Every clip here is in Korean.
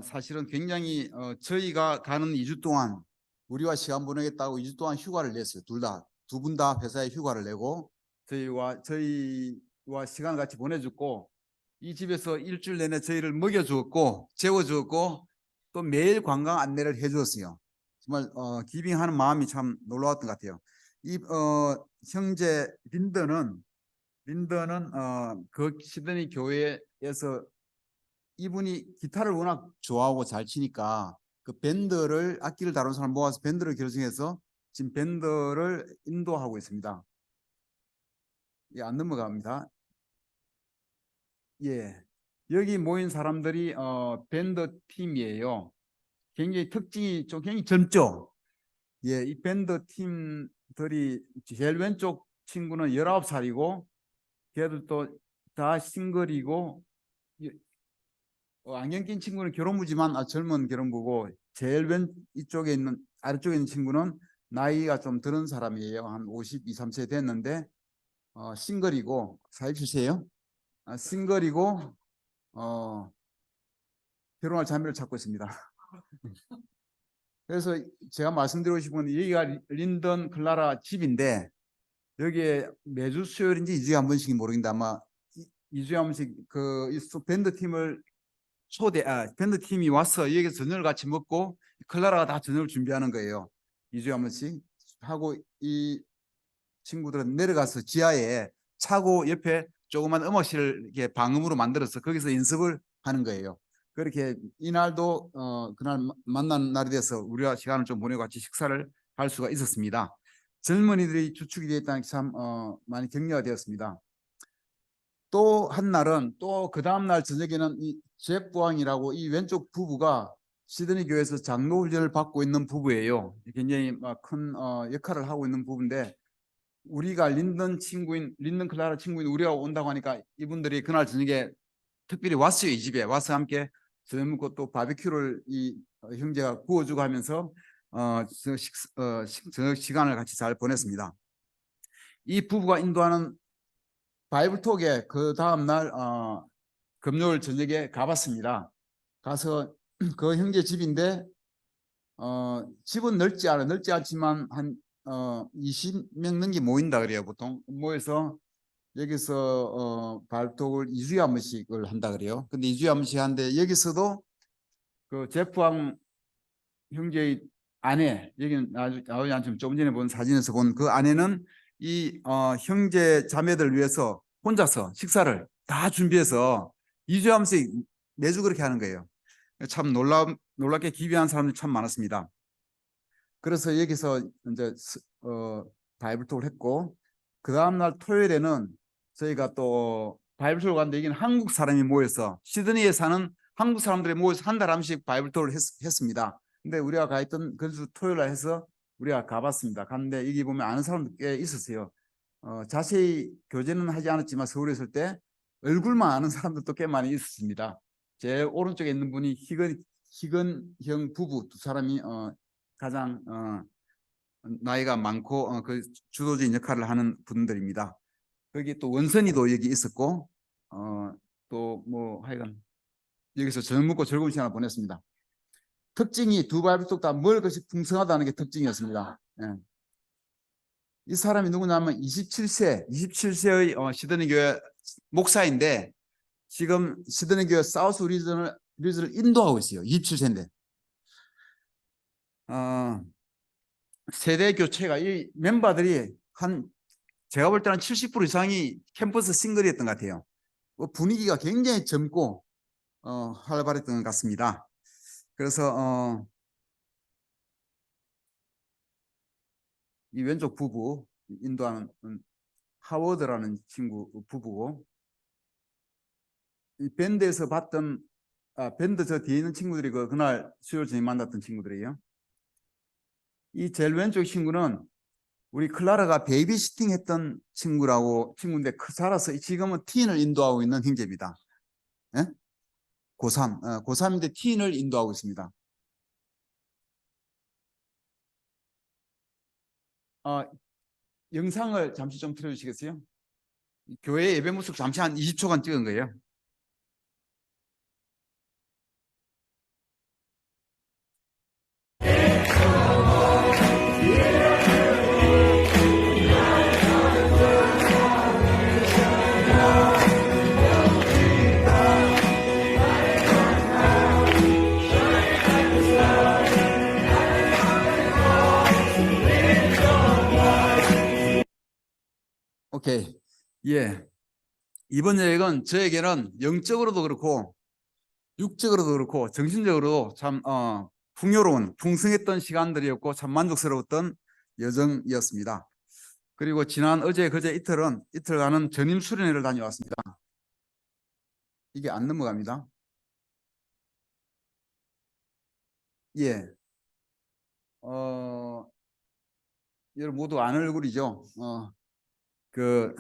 사실은 굉장히 저희가 가는 2주 동안 우리와 시간 보내겠다고 2주 동안 휴가를 냈어요. 두 분 다 회사에 휴가를 내고 저희와 시간을 같이 보내줬고 이 집에서 일주일 내내 저희를 먹여주었고 재워주었고 또 매일 관광 안내를 해주었어요. 정말 기빙하는 마음이 참 놀라웠던 것 같아요. 이 형제 린던은 그 시드니 교회에서 이분이 기타를 워낙 좋아하고 잘 치니까 그 밴드를 악기를 다루는 사람 모아서 밴드를 결성해서 지금 밴드를 인도하고 있습니다. 예, 안 넘어갑니다. 예, 여기 모인 사람들이 밴드 팀이에요. 굉장히 특징이 좀 굉장히 젊죠. 예, 이 밴드 팀들이 제일 왼쪽 친구는 19살이고 걔들도 다 싱글이고 안경 낀 친구는 결혼부지만 젊은 결혼부고 제일 왼 이쪽에 있는 아래쪽에 있는 친구는 나이가 좀 들은 사람이에요. 한 52, 3세 됐는데 싱글이고 47세예요. 싱글이고 어, 결혼할 자매를 찾고 있습니다. 그래서 제가 말씀드리고 싶은 건 여기가 린던 클라라 집인데 여기에 매주 수요일인지 2주에 한 번씩 모르겠는데 아마 2주에 한 번씩 그 밴드 팀을 밴드 팀이 와서 여기서 저녁을 같이 먹고 클라라가 다 저녁을 준비하는 거예요. 2주에 한 번씩 하고 이 친구들은 내려가서 지하에 차고 옆에 조그만 음악실을 이렇게 방음으로 만들어서 거기서 연습을 하는 거예요. 그렇게 이날도 그날 만난 날이 돼서 우리가 시간을 좀 보내고 같이 식사를 할 수가 있었습니다. 젊은이들이 주축이 되어 있다는 게 참 많이 격려가 되었습니다. 또 한 날은 또 그 다음 날 저녁에는 이 잭 부왕이라고 이 왼쪽 부부가 시드니 교회에서 장로 훈련을 받고 있는 부부예요. 굉장히 큰 역할을 하고 있는 부부인데 우리가 린던 클라라 친구인 우리가 온다고 하니까 이분들이 그날 저녁에 특별히 왔어요. 이 집에 와서 함께 저녁 먹고 또 바비큐를 이 형제가 구워주고 하면서 저녁 시간을 같이 잘 보냈습니다. 이 부부가 인도하는 바이블톡에 그 다음 날 금요일 저녁에 가봤습니다. 가서 그 형제 집인데 집은 넓지 않지만 한 20명 넘게 모인다 그래요. 보통 모여서 여기서 발톱을 2주에 한 번씩을 한다 그래요. 근데 2주에 한 번씩 하는데 여기서도 그 제프왕 형제의 아내, 여기는 나오지 않지만 조금 전에 본 사진에서 본 그 아내는 이 형제 자매들 위해서 혼자서 식사를 다 준비해서 2주에 한 번씩 매주 그렇게 하는 거예요. 참 놀랍게 기비한 사람들이 참 많았습니다. 그래서 여기서 이제 바이블톡을 했고 그 다음날 토요일에는 저희가 또 바이블톡을 갔는데 여기는 한국 사람이 모여서 시드니에 사는 한국 사람들이 모여서 한 달 한 번씩 바이블톡을 했습니다. 근데 우리가 가 있던 그주 토요일 날 해서 우리가 가봤습니다. 갔는데 여기 보면 아는 사람들 꽤 있었어요. 자세히 교제는 하지 않았지만 서울에 있을 때 얼굴만 아는 사람들도 꽤 많이 있었습니다. 제 오른쪽에 있는 분이 희건형 부부 두 사람이 가장 나이가 많고 그 주도적인 역할을 하는 분들입니다. 거기 또 원선이도 여기 있었고 또 뭐 하여간 여기서 저녁 먹고 즐거운 시간을 보냈습니다. 특징이 두 발톱 다 먹을 것이 풍성하다는 게 특징이었습니다. 예. 이 사람이 누구냐면 27세의 시드니 교회 목사인데 지금 시드니 교회 사우스 리전을 인도하고 있어요. 27세인데 세대 교체가 이 멤버들이 제가 볼 때는 70% 이상이 캠퍼스 싱글이었던 것 같아요. 분위기가 굉장히 젊고 활발했던 것 같습니다. 그래서 이 왼쪽 부부 인도하는 하워드라는 친구 부부고 이 밴드에서 봤던 밴드 저 뒤에 있는 친구들이 그날 수요일 저녁 만났던 친구들이에요. 이 제일 왼쪽 친구는 우리 클라라가 베이비시팅 했던 친구인데 자라서 지금은 티인을 인도하고 있는 형제입니다. 예? 고3, 고3인데 티인을 인도하고 있습니다. 영상을 잠시 좀 틀어주시겠어요? 교회 예배 모습 잠시 한 20초간 찍은 거예요. 오케이. 예. 이번 여행은 저에게는 영적으로도 그렇고 육적으로도 그렇고 정신적으로도 참 풍요로운 풍성했던 시간들이었고 참 만족스러웠던 여정이었습니다. 그리고 지난 어제 그제 이틀간은 전임 수련회를 다녀왔습니다. 이게 안 넘어갑니다. 예. 여러분 모두 아는 얼굴이죠. 그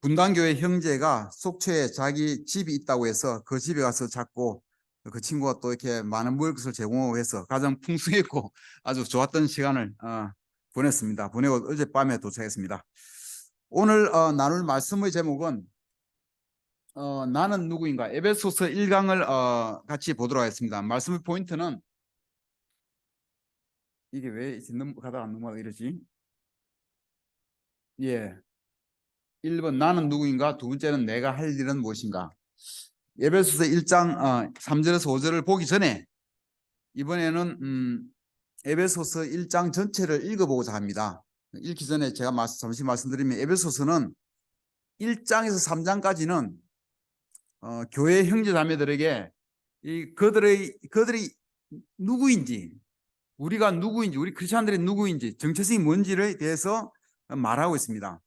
분당교회 형제가 속초에 자기 집이 있다고 해서 그 집에 가서 찾고 그 친구가 또 이렇게 많은 먹을 것을 제공하고 해서 가장 풍성했고 아주 좋았던 시간을 보냈습니다. 보내고 어젯밤에 도착했습니다. 오늘 나눌 말씀의 제목은 나는 누구인가 에베소서 1강을 같이 보도록 하겠습니다. 말씀의 포인트는 이게 왜 가다가 안 넘어가 이러지? 예. 1번 나는 누구인가, 두 번째는 내가 할 일은 무엇인가. 에베소서 1장 3절에서 5절을 보기 전에 이번에는 에베소서 1장 전체를 읽어보고자 합니다. 읽기 전에 제가 잠시 말씀드리면 에베소서는 1장에서 3장까지는 교회 형제 자매들에게 그들이 누구인지, 우리가 누구인지, 우리 크리스찬들이 누구인지, 정체성이 뭔지에 대해서 말하고 있습니다.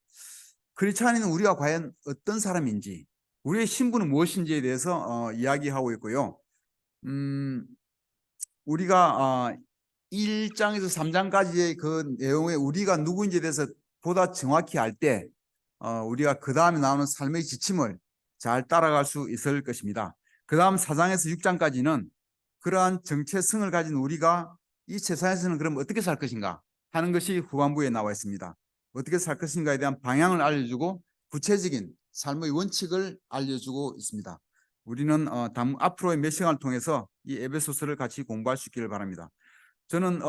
크리스찬인 우리가 과연 어떤 사람인지, 우리의 신분은 무엇인지에 대해서 이야기하고 있고요. 우리가 1장에서 3장까지의 그 내용에 우리가 누구인지에 대해서 보다 정확히 알 때 우리가 그 다음에 나오는 삶의 지침을 잘 따라갈 수 있을 것입니다. 그 다음 4장에서 6장까지는 그러한 정체성을 가진 우리가 이 세상에서는 그럼 어떻게 살 것인가 하는 것이 후반부에 나와 있습니다. 어떻게 살 것인가에 대한 방향을 알려주고 구체적인 삶의 원칙을 알려주고 있습니다. 우리는 앞으로의 몇 시간을 통해서 이 에베소서를 같이 공부할 수 있기를 바랍니다. 저는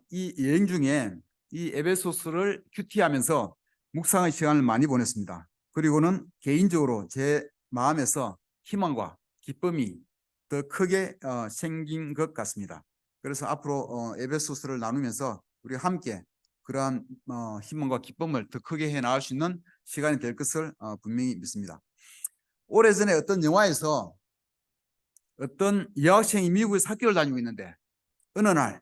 이 여행 중에 이 에베소서를 큐티하면서 묵상의 시간을 많이 보냈습니다. 그리고는 개인적으로 제 마음에서 희망과 기쁨이 더 크게 생긴 것 같습니다. 그래서 앞으로 에베소서를 나누면서 우리 함께 그러한 희망과 기쁨을 더 크게 해나갈 수 있는 시간이 될 것을 분명히 믿습니다. 오래전에 어떤 영화에서 어떤 여학생이 미국에서 학교를 다니고 있는데 어느 날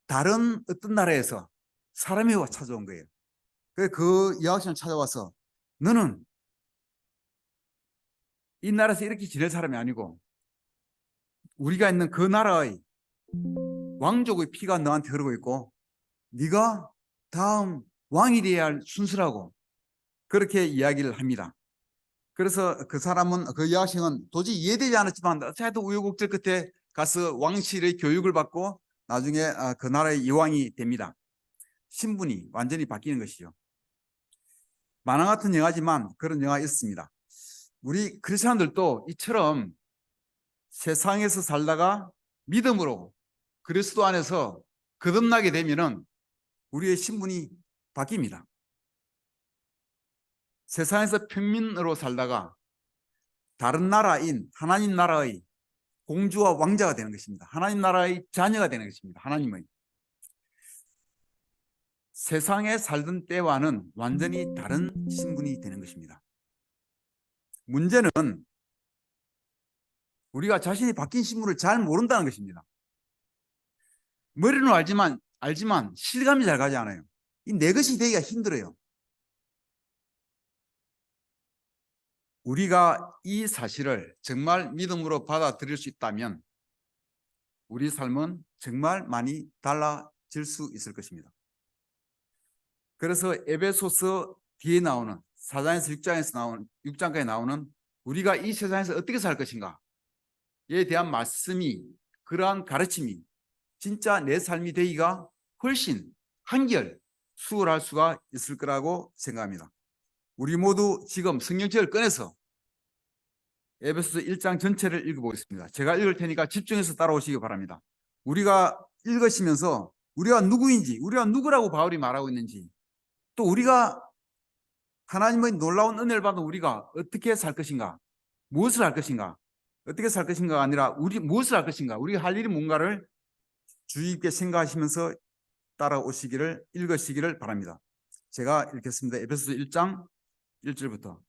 다른 어떤 나라에서 사람이 와 찾아온 거예요. 그 여학생을 찾아와서 너는 이 나라에서 이렇게 지낼 사람이 아니고 우리가 있는 그 나라의 왕족의 피가 너한테 흐르고 있고 네가 다음 왕이 되어야 할 순서라고 그렇게 이야기를 합니다. 그래서 그 여학생은 도저히 이해되지 않았지만 어차피 우여곡절 끝에 가서 왕실의 교육을 받고 나중에 그 나라의 이왕이 됩니다. 신분이 완전히 바뀌는 것이죠. 만화 같은 영화지만 그런 영화가 있습니다. 우리 크리스천들도 이처럼 세상에서 살다가 믿음으로 그리스도 안에서 거듭나게 되면은 우리의 신분이 바뀝니다. 세상에서 평민으로 살다가 다른 나라인 하나님 나라의 공주와 왕자가 되는 것입니다. 하나님 나라의 자녀가 되는 것입니다. 하나님의. 세상에 살던 때와는 완전히 다른 신분이 되는 것입니다. 문제는 우리가 자신이 바뀐 신분을 잘 모른다는 것입니다. 머리는 알지만 실감이 잘 가지 않아요. 이 내 것이 되기가 힘들어요. 우리가 이 사실을 정말 믿음으로 받아들일 수 있다면 우리 삶은 정말 많이 달라질 수 있을 것입니다. 그래서 에베소서 뒤에 나오는 4장에서 6장까지 나오는 우리가 이 세상에서 어떻게 살 것인가에 대한 말씀이 그러한 가르침이 진짜 내 삶이 되기가 훨씬 한결 수월할 수가 있을 거라고 생각합니다. 우리 모두 지금 성경책을 꺼내서 에베소서 1장 전체를 읽어보겠습니다. 제가 읽을 테니까 집중해서 따라오시기 바랍니다. 우리가 읽으시면서 우리가 누구인지, 우리가 누구라고 바울이 말하고 있는지, 또 우리가 하나님의 놀라운 은혜를 받은 우리가 어떻게 살 것인가, 무엇을 할 것인가, 어떻게 살 것인가가 아니라 우리 무엇을 할 것인가, 우리가 할 일이 뭔가를 주의 깊게 생각하시면서 읽으시기를 바랍니다. 제가 읽겠습니다. 에베소서 1장 1절부터.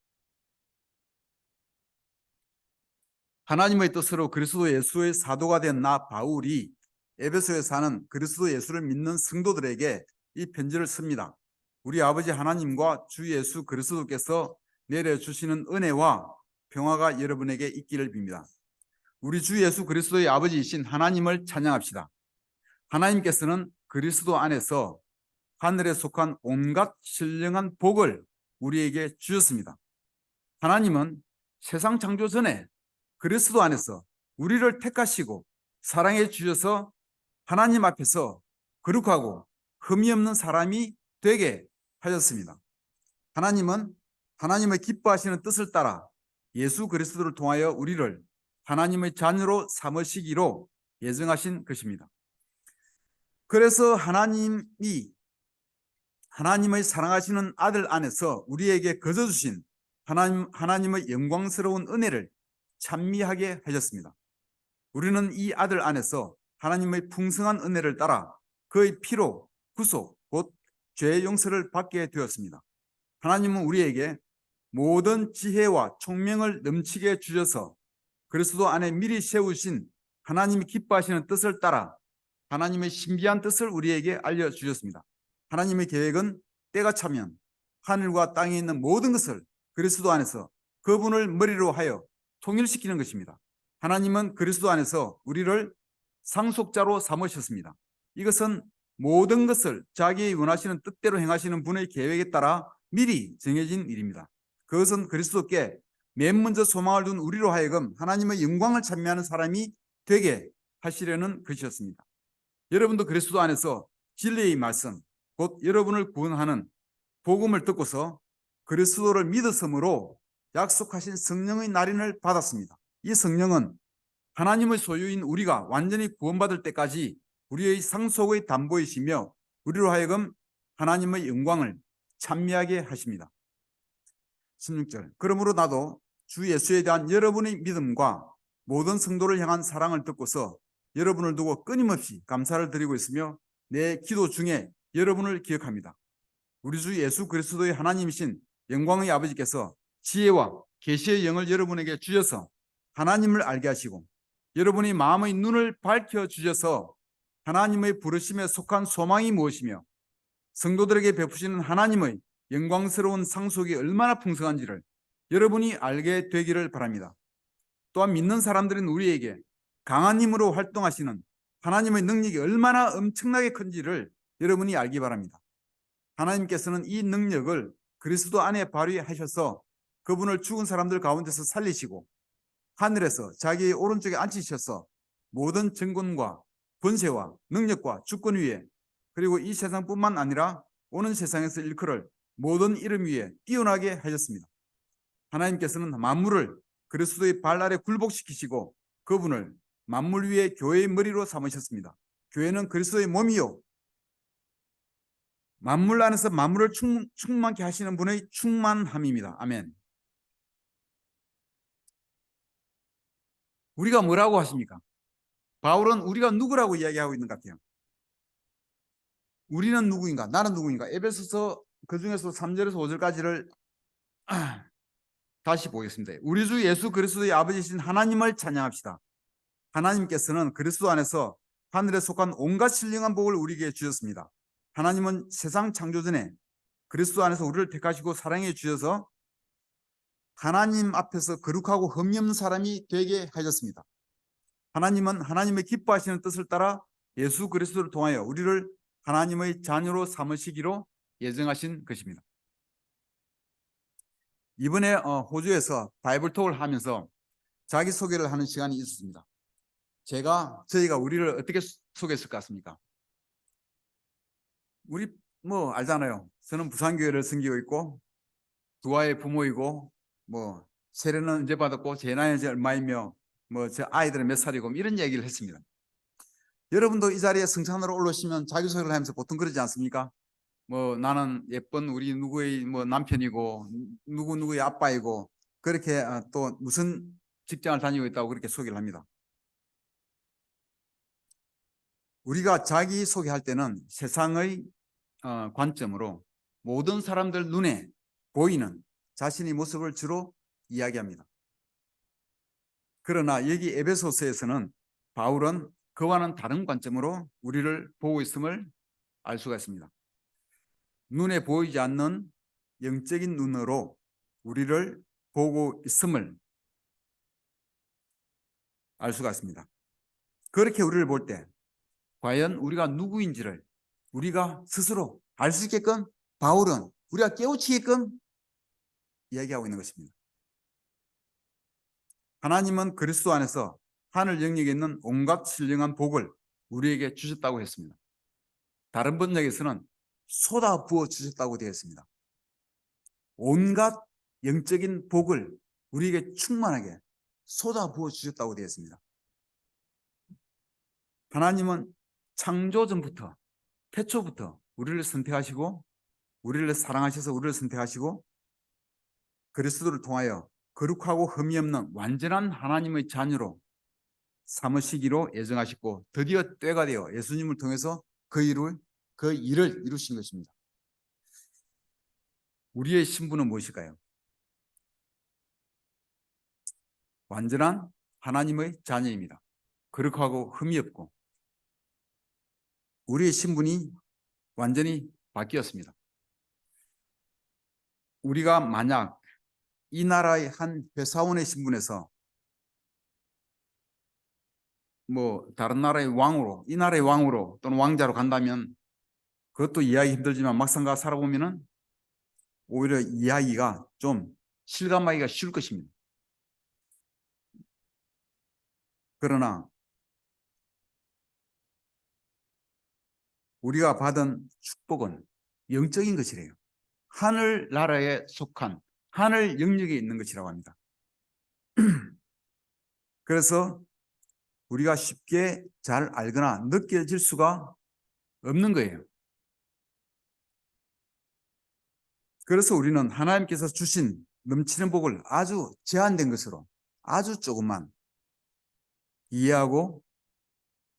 하나님의 뜻으로 그리스도 예수의 사도가 된 나 바울이 에베소에 사는 그리스도 예수를 믿는 성도들에게 이 편지를 씁니다. 우리 아버지 하나님과 주 예수 그리스도께서 내려주시는 은혜와 평화가 여러분에게 있기를 빕니다. 우리 주 예수 그리스도의 아버지이신 하나님을 찬양합시다. 하나님께서는 그리스도 안에서 하늘에 속한 온갖 신령한 복을 우리에게 주셨습니다. 하나님은 세상 창조 전에 그리스도 안에서 우리를 택하시고 사랑해 주셔서 하나님 앞에서 거룩하고 흠이 없는 사람이 되게 하셨습니다. 하나님은 하나님의 기뻐하시는 뜻을 따라 예수 그리스도를 통하여 우리를 하나님의 자녀로 삼으시기로 예정하신 것입니다. 그래서 하나님의 사랑하시는 아들 안에서 우리에게 거저 주신 하나님의 영광스러운 은혜를 찬미하게 하셨습니다. 우리는 이 아들 안에서 하나님의 풍성한 은혜를 따라 그의 피로 구속 곧 죄의 용서를 받게 되었습니다. 하나님은 우리에게 모든 지혜와 총명을 넘치게 주셔서 그리스도 안에 미리 세우신 하나님이 기뻐하시는 뜻을 따라 하나님의 신비한 뜻을 우리에게 알려주셨습니다. 하나님의 계획은 때가 차면 하늘과 땅에 있는 모든 것을 그리스도 안에서 그분을 머리로 하여 통일시키는 것입니다. 하나님은 그리스도 안에서 우리를 상속자로 삼으셨습니다. 이것은 모든 것을 자기의 원하시는 뜻대로 행하시는 분의 계획에 따라 미리 정해진 일입니다. 그것은 그리스도께 맨 먼저 소망을 둔 우리로 하여금 하나님의 영광을 찬미하는 사람이 되게 하시려는 것이었습니다. 여러분도 그리스도 안에서 진리의 말씀, 곧 여러분을 구원하는 복음을 듣고서 그리스도를 믿었으므로 약속하신 성령의 날인을 받았습니다. 이 성령은 하나님의 소유인 우리가 완전히 구원받을 때까지 우리의 상속의 담보이시며 우리로 하여금 하나님의 영광을 찬미하게 하십니다. 16절. 그러므로 나도 주 예수에 대한 여러분의 믿음과 모든 성도를 향한 사랑을 듣고서 여러분을 두고 끊임없이 감사를 드리고 있으며 내 기도 중에 여러분을 기억합니다. 우리 주 예수 그리스도의 하나님이신 영광의 아버지께서 지혜와 계시의 영을 여러분에게 주셔서 하나님을 알게 하시고 여러분이 마음의 눈을 밝혀 주셔서 하나님의 부르심에 속한 소망이 무엇이며 성도들에게 베푸시는 하나님의 영광스러운 상속이 얼마나 풍성한지를 여러분이 알게 되기를 바랍니다. 또한 믿는 사람들인 우리에게 강한 힘으로 활동하시는 하나님의 능력이 얼마나 엄청나게 큰지를 여러분이 알기 바랍니다. 하나님께서는 이 능력을 그리스도 안에 발휘하셔서 그분을 죽은 사람들 가운데서 살리시고 하늘에서 자기의 오른쪽에 앉히셔서 모든 정권과 권세와 능력과 주권 위에 그리고 이 세상뿐만 아니라 오는 세상에서 일컬을 모든 이름 위에 뛰어나게 하셨습니다. 하나님께서는 만물을 그리스도의 발 아래 굴복시키시고 그분을 만물 위에 교회의 머리로 삼으셨습니다. 교회는 그리스도의 몸이요 만물 안에서 만물을 충만케 하시는 분의 충만함입니다. 아멘. 우리가 뭐라고 하십니까? 바울은 우리가 누구라고 이야기하고 있는 것 같아요. 우리는 누구인가? 나는 누구인가? 에베소서 그중에서 3절에서 5절까지를 다시 보겠습니다. 우리 주 예수 그리스도의 아버지이신 하나님을 찬양합시다. 하나님께서는 그리스도 안에서 하늘에 속한 온갖 신령한 복을 우리에게 주셨습니다. 하나님은 세상 창조 전에 그리스도 안에서 우리를 택하시고 사랑해 주셔서 하나님 앞에서 거룩하고 흠이 없는 사람이 되게 하셨습니다. 하나님은 하나님의 기뻐하시는 뜻을 따라 예수 그리스도를 통하여 우리를 하나님의 자녀로 삼으시기로 예정하신 것입니다. 이번에 호주에서 바이블톡을 하면서 자기소개를 하는 시간이 있었습니다. 저희가 우리를 어떻게 소개했을 것 같습니까? 우리 뭐 알잖아요. 저는 부산교회를 섬기고 있고 두 아이의 부모이고 뭐 세례는 언제 받았고 제 나이는 이제 얼마이며 뭐 제 아이들은 몇 살이고 이런 얘기를 했습니다. 여러분도 이 자리에 성찬으로 올라오시면 자기소개를 하면서 보통 그러지 않습니까? 뭐 나는 예쁜 우리 누구의 뭐 남편이고 누구의 아빠이고 그렇게 또 무슨 직장을 다니고 있다고 그렇게 소개를 합니다. 우리가 자기 소개할 때는 세상의 관점으로 모든 사람들 눈에 보이는 자신의 모습을 주로 이야기합니다. 그러나 여기 에베소서에서는 바울은 그와는 다른 관점으로 우리를 보고 있음을 알 수가 있습니다. 눈에 보이지 않는 영적인 눈으로 우리를 보고 있음을 알 수가 있습니다. 그렇게 우리를 볼 때 과연 우리가 누구인지를 우리가 스스로 알 수 있게끔 바울은 우리가 깨우치게끔 이야기하고 있는 것입니다. 하나님은 그리스도 안에서 하늘 영역에 있는 온갖 신령한 복을 우리에게 주셨다고 했습니다. 다른 번역에서는 쏟아 부어 주셨다고 되어 있습니다. 온갖 영적인 복을 우리에게 충만하게 쏟아 부어 주셨다고 되어 있습니다. 하나님은 창조 전부터 태초부터 우리를 선택하시고 우리를 사랑하셔서 우리를 선택하시고 그리스도를 통하여 거룩하고 흠이 없는 완전한 하나님의 자녀로 삼으시기로 예정하셨고 드디어 때가 되어 예수님을 통해서 그 일을 이루신 것입니다. 우리의 신분은 무엇일까요? 완전한 하나님의 자녀입니다. 거룩하고 흠이 없고 우리의 신분이 완전히 바뀌었습니다. 우리가 만약 이 나라의 한 회사원의 신분에서 뭐 다른 나라의 왕으로 이 나라의 왕으로 또는 왕자로 간다면 그것도 이해하기 힘들지만 막상 가 살아보면은 오히려 이해하기가 좀 실감하기가 쉬울 것입니다. 그러나 우리가 받은 축복은 영적인 것이래요. 하늘 나라에 속한 하늘 영역에 있는 것이라고 합니다. 그래서 우리가 쉽게 잘 알거나 느껴질 수가 없는 거예요. 그래서 우리는 하나님께서 주신 넘치는 복을 아주 제한된 것으로 아주 조금만 이해하고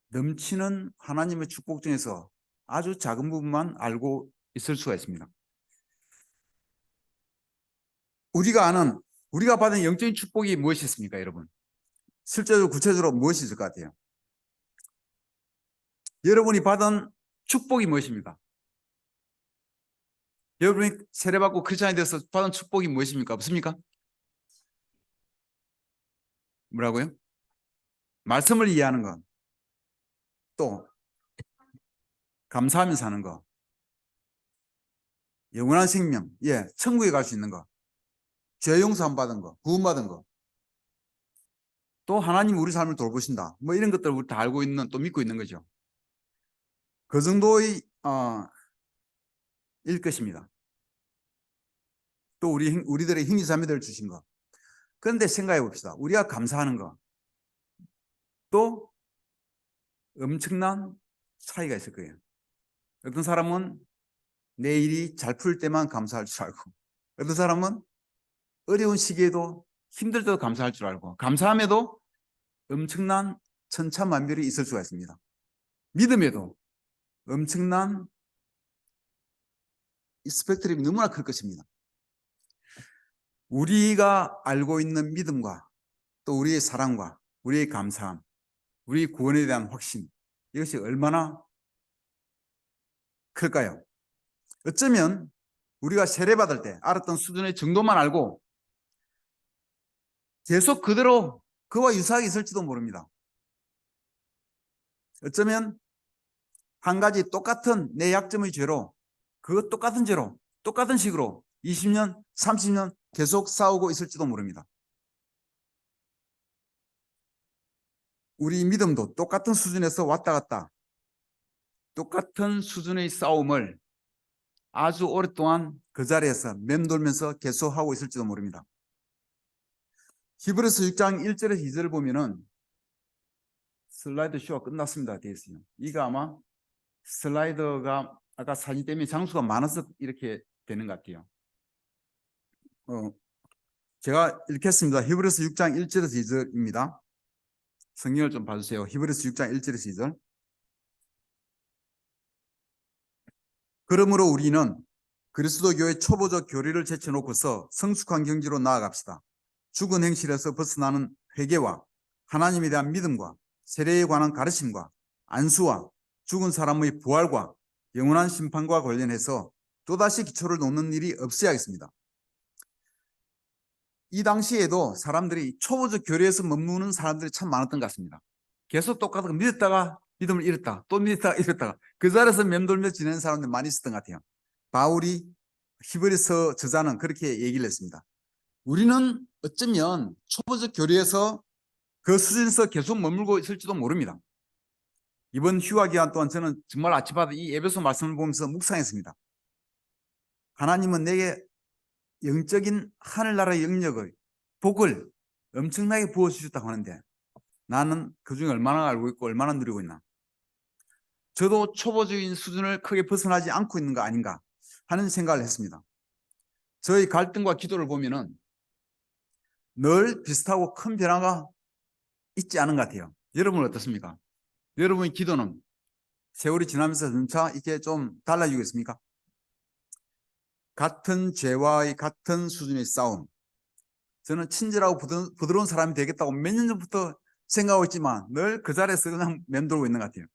넘치는 하나님의 축복 중에서 아주 작은 부분만 알고 있을 수가 있습니다. 우리가 받은 영적인 축복이 무엇이 있습니까, 여러분? 실제로 구체적으로 무엇이 있을 것 같아요? 여러분이 받은 축복이 무엇입니까? 여러분이 세례받고 크리스찬이 되어서 받은 축복이 무엇입니까? 없습니까? 뭐라고요? 말씀을 이해하는 것, 또 감사하며 사는 것, 영원한 생명, 천국에 갈 수 있는 것, 죄 용서함 받은 것, 구원받은 것, 또 하나님 우리 삶을 돌보신다. 뭐 이런 것들을 우리 다 알고 있는, 또 믿고 있는 거죠. 그 정도의 일 것입니다. 또 우리들의 형제자매들 주신 것. 그런데 생각해 봅시다. 우리가 감사하는 것, 또 엄청난 차이가 있을 거예요. 어떤 사람은 내 일이 잘 풀 때만 감사할 줄 알고, 어떤 사람은 어려운 시기에도 힘들 때도 감사할 줄 알고, 감사함에도 엄청난 천차만별이 있을 수가 있습니다. 믿음에도 엄청난 스펙트럼이 너무나 클 것입니다. 우리가 알고 있는 믿음과 또 우리의 사랑과 우리의 감사함, 우리의 구원에 대한 확신, 이것이 얼마나 클까요? 어쩌면 우리가 세례받을 때 알았던 수준의 정도만 알고 계속 그대로 그와 유사하게 있을지도 모릅니다. 어쩌면 한 가지 똑같은 내 약점의 죄로 그 똑같은 죄로 똑같은 식으로 20년, 30년 계속 싸우고 있을지도 모릅니다. 우리 믿음도 똑같은 수준에서 왔다 갔다 똑같은 수준의 싸움을 아주 오랫동안 그 자리에서 맴돌면서 계속하고 있을지도 모릅니다. 히브리서 6장 1절에서 2절을 보면은 슬라이드 쇼가 끝났습니다. 되어 있어요. 이거 아마 슬라이드가 아까 사진 때문에 장수가 많아서 이렇게 되는 것 같아요. 제가 읽겠습니다. 히브리서 6장 1절에서 2절입니다. 성경을 좀 봐주세요. 히브리서 6장 1절에서 2절. 그러므로 우리는 그리스도교의 초보적 교리를 제쳐놓고서 성숙한 경지로 나아갑시다. 죽은 행실에서 벗어나는 회개와 하나님에 대한 믿음과 세례에 관한 가르침과 안수와 죽은 사람의 부활과 영원한 심판과 관련해서 또다시 기초를 놓는 일이 없어야겠습니다. 이 당시에도 사람들이 초보적 교리에서 머무는 사람들이 참 많았던 것 같습니다. 계속 똑같은 거 믿었다가 믿음을 잃었다, 또 믿었다가 잃었다가 그 자리에서 맴돌며 지내는 사람들이 많이 있었던 것 같아요. 바울이 히브리서 저자는 그렇게 얘기를 했습니다. 우리는 어쩌면 초보적 교리에서 그 수준에서 계속 머물고 있을지도 모릅니다. 이번 휴가 기간 동안 저는 정말 아침마다 이 에베소 말씀을 보면서 묵상했습니다. 하나님은 내게 영적인 하늘나라의 영역을 복을 엄청나게 부어주셨다고 하는데 나는 그중에 얼마나 알고 있고 얼마나 누리고 있나. 저도 초보적인 수준을 크게 벗어나지 않고 있는 거 아닌가 하는 생각을 했습니다. 저희 갈등과 기도를 보면은 늘 비슷하고 큰 변화가 있지 않은 것 같아요. 여러분은 어떻습니까? 여러분의 기도는 세월이 지나면서 점차 이렇게 좀 달라지고 있습니까? 같은 죄와의 같은 수준의 싸움. 저는 친절하고 부드러운 사람이 되겠다고 몇 년 전부터 생각하고 있지만 늘 그 자리에서 그냥 맴돌고 있는 것 같아요.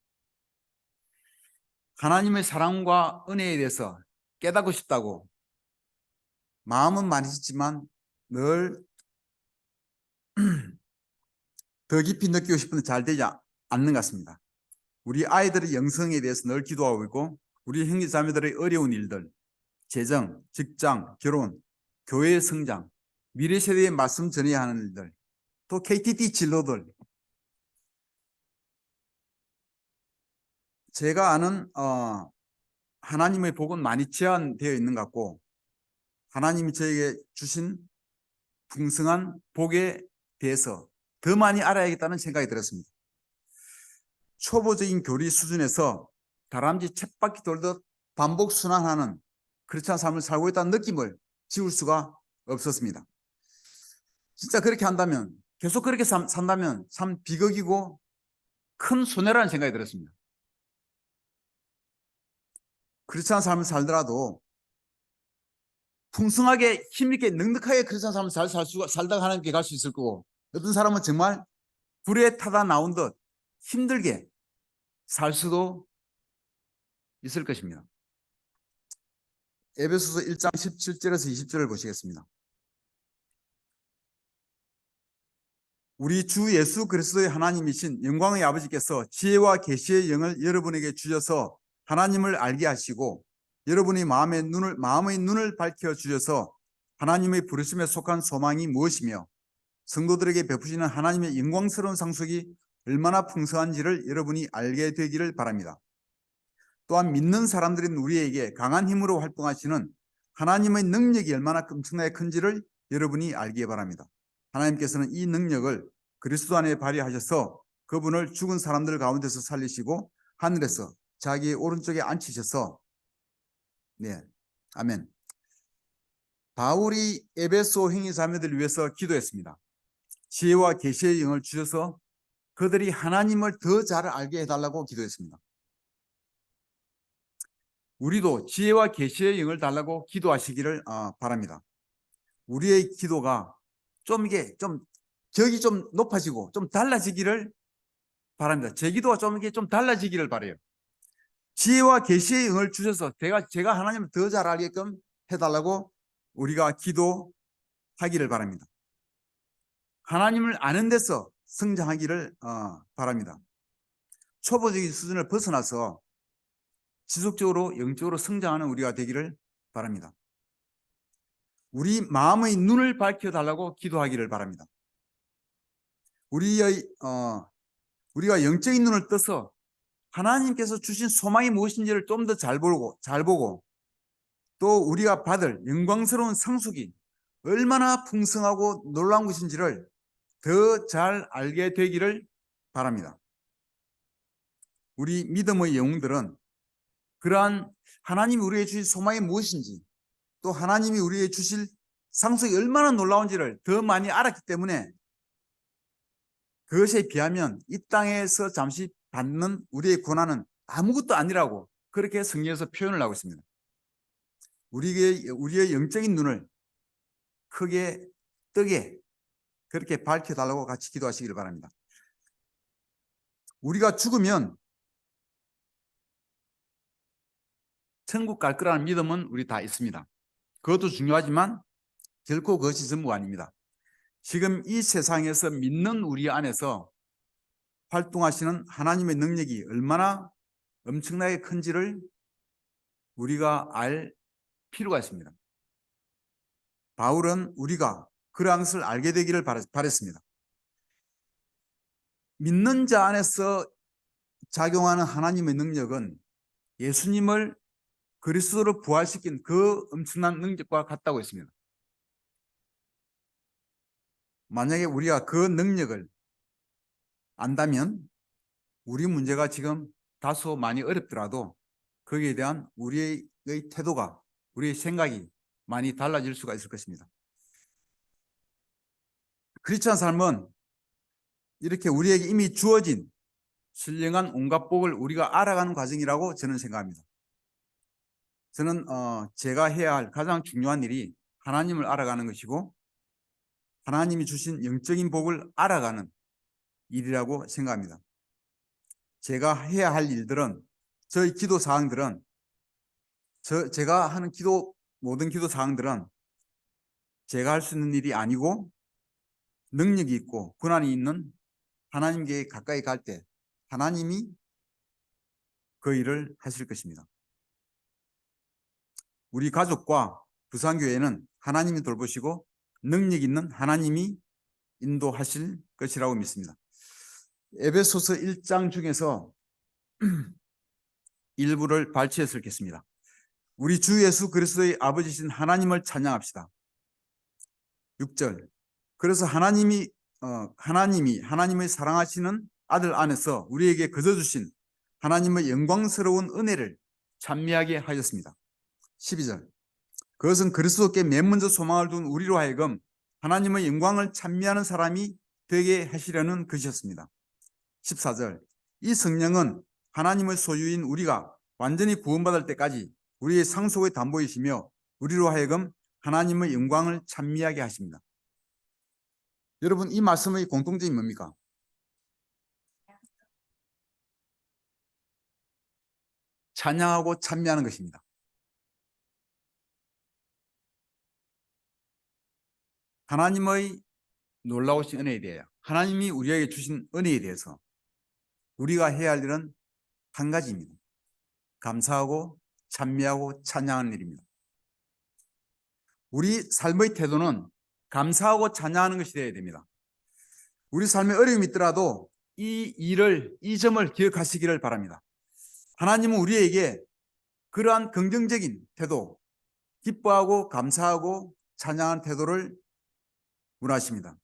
하나님의 사랑과 은혜에 대해서 깨닫고 싶다고 마음은 많이 있지만 늘 더 깊이 느끼고 싶은데 잘 되지 않는 것 같습니다. 우리 아이들의 영성에 대해서 늘 기도하고 있고 우리 형제 자매들의 어려운 일들, 재정, 직장, 결혼, 교회의 성장, 미래 세대에 말씀 전해야 하는 일들, 또 KTT 진로들. 제가 아는 하나님의 복은 많이 제한되어 있는 것 같고 하나님이 저에게 주신 풍성한 복에 대해서 더 많이 알아야겠다는 생각이 들었습니다. 초보적인 교리 수준에서 다람쥐 쳇바퀴 돌듯 반복 순환하는 그렇지 않은 삶을 살고 있다는 느낌을 지울 수가 없었습니다. 진짜 그렇게 한다면 계속 그렇게 산다면 참 비극이고 큰 손해라는 생각이 들었습니다. 그렇지 않은 삶을 살더라도 풍성하게 힘있게 넉넉하게 그렇지 않은 삶을 살다가 하나님께 갈 수 있을 거고 어떤 사람은 정말 불에 타다 나온 듯 힘들게 살 수도 있을 것입니다. 에베소서 1장 17절에서 20절을 보시겠습니다. 우리 주 예수 그리스도의 하나님이신 영광의 아버지께서 지혜와 계시의 영을 여러분에게 주셔서 하나님을 알게 하시고 여러분의 마음의 눈을 밝혀 주셔서 하나님의 부르심에 속한 소망이 무엇이며 성도들에게 베푸시는 하나님의 영광스러운 상속이 얼마나 풍성한지를 여러분이 알게 되기를 바랍니다. 또한 믿는 사람들인 우리에게 강한 힘으로 활동하시는 하나님의 능력이 얼마나 엄청나게 큰지를 여러분이 알기에 바랍니다. 하나님께서는 이 능력을 그리스도 안에 발휘하셔서 그분을 죽은 사람들 가운데서 살리시고 하늘에서 자기의 오른쪽에 앉히셔서 네, 아멘. 바울이 에베소 행위 자매들을 위해서 기도했습니다. 지혜와 계시의 영을 주셔서 그들이 하나님을 더 잘 알게 해달라고 기도했습니다. 우리도 지혜와 계시의 영을 달라고 기도하시기를 바랍니다. 우리의 기도가 좀 이게 좀 격이 좀 높아지고 좀 달라지기를 바랍니다. 제 기도가 좀 이게 좀 달라지기를 바라요. 지혜와 계시의 영을 주셔서 제가 하나님을 더 잘 알게끔 해달라고 우리가 기도하기를 바랍니다. 하나님을 아는 데서 성장하기를 바랍니다. 초보적인 수준을 벗어나서 지속적으로 영적으로 성장하는 우리가 되기를 바랍니다. 우리 마음의 눈을 밝혀달라고 기도하기를 바랍니다. 우리가 영적인 눈을 떠서 하나님께서 주신 소망이 무엇인지를 좀 더 잘 보고 또 우리가 받을 영광스러운 상속이 얼마나 풍성하고 놀라운 것인지를 더 잘 알게 되기를 바랍니다. 우리 믿음의 영웅들은 그러한 하나님이 우리에게 주신 소망이 무엇인지 또 하나님이 우리에게 주실 상속이 얼마나 놀라운지를 더 많이 알았기 때문에 그것에 비하면 이 땅에서 잠시 받는 우리의 고난은 아무것도 아니라고 그렇게 성경에서 표현을 하고 있습니다. 우리의 영적인 눈을 크게 뜨게 그렇게 밝혀달라고 같이 기도하시길 바랍니다. 우리가 죽으면 천국 갈 거라는 믿음은 우리 다 있습니다. 그것도 중요하지만 결코 그것이 전부가 아닙니다. 지금 이 세상에서 믿는 우리 안에서 활동하시는 하나님의 능력이 얼마나 엄청나게 큰지를 우리가 알 필요가 있습니다. 바울은 우리가 그러한 것을 알게 되기를 바랬습니다. 믿는 자 안에서 작용하는 하나님의 능력은 예수님을 그리스도로 부활시킨 그 엄청난 능력과 같다고 했습니다. 만약에 우리가 그 능력을 안다면 우리 문제가 지금 다소 많이 어렵더라도 거기에 대한 우리의 태도가, 우리의 생각이 많이 달라질 수가 있을 것입니다. 크리스찬 삶은 이렇게 우리에게 이미 주어진 신령한 온갖 복을 우리가 알아가는 과정이라고 저는 생각합니다. 저는 제가 해야 할 가장 중요한 일이 하나님을 알아가는 것이고 하나님이 주신 영적인 복을 알아가는 일이라고 생각합니다. 제가 해야 할 일들은 저희 기도 사항들은 제가 하는 모든 기도 사항들은 제가 할 수 있는 일이 아니고 능력이 있고 권한이 있는 하나님께 가까이 갈 때 하나님이 그 일을 하실 것입니다. 우리 가족과 부산교회는 하나님이 돌보시고 능력 있는 하나님이 인도하실 것이라고 믿습니다. 에베소서 1장 중에서 일부를 발췌해서 읽겠습니다. 우리 주 예수 그리스도의 아버지신 하나님을 찬양합시다. 6절. 그래서 하나님의 사랑하시는 아들 안에서 우리에게 거저 주신 하나님의 영광스러운 은혜를 찬미하게 하셨습니다. 12절. 그것은 그리스도께 맨 먼저 소망을 둔 우리로 하여금 하나님의 영광을 찬미하는 사람이 되게 하시려는 것이었습니다. 14절. 이 성령은 하나님의 소유인 우리가 완전히 구원받을 때까지 우리의 상속의 담보이시며 우리로 하여금 하나님의 영광을 찬미하게 하십니다. 여러분, 이 말씀의 공통점이 뭡니까? 찬양하고 찬미하는 것입니다. 하나님의 놀라우신 은혜에 대하여, 하나님이 우리에게 주신 은혜에 대해서 우리가 해야 할 일은 한 가지입니다. 감사하고 찬미하고 찬양하는 일입니다. 우리 삶의 태도는 감사하고 찬양하는 것이 되어야 됩니다. 우리 삶에 어려움이 있더라도 이 점을 기억하시기를 바랍니다. 하나님은 우리에게 그러한 긍정적인 태도, 기뻐하고 감사하고 찬양하는 태도를 원하십니다.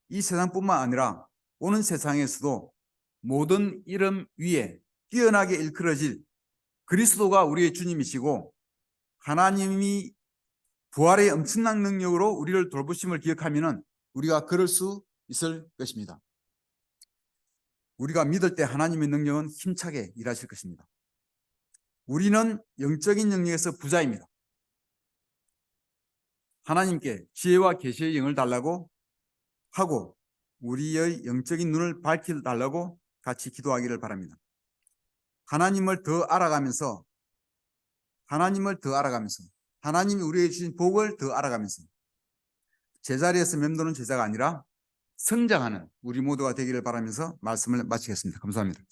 이 세상뿐만 아니라 오는 세상에서도 모든 이름 위에 뛰어나게 일컬어질 그리스도가 우리의 주님이시고 하나님이 부활의 엄청난 능력으로 우리를 돌보심을 기억하면 우리가 그럴 수 있을 것입니다. 우리가 믿을 때 하나님의 능력은 힘차게 일하실 것입니다. 우리는 영적인 영역에서 부자입니다. 하나님께 지혜와 계시의 영을 달라고 하고 우리의 영적인 눈을 밝혀달라고 같이 기도하기를 바랍니다. 하나님을 더 알아가면서 하나님이 우리에게 주신 복을 더 알아가면서 제자리에서 맴도는 제자가 아니라 성장하는 우리 모두가 되기를 바라면서 말씀을 마치겠습니다. 감사합니다.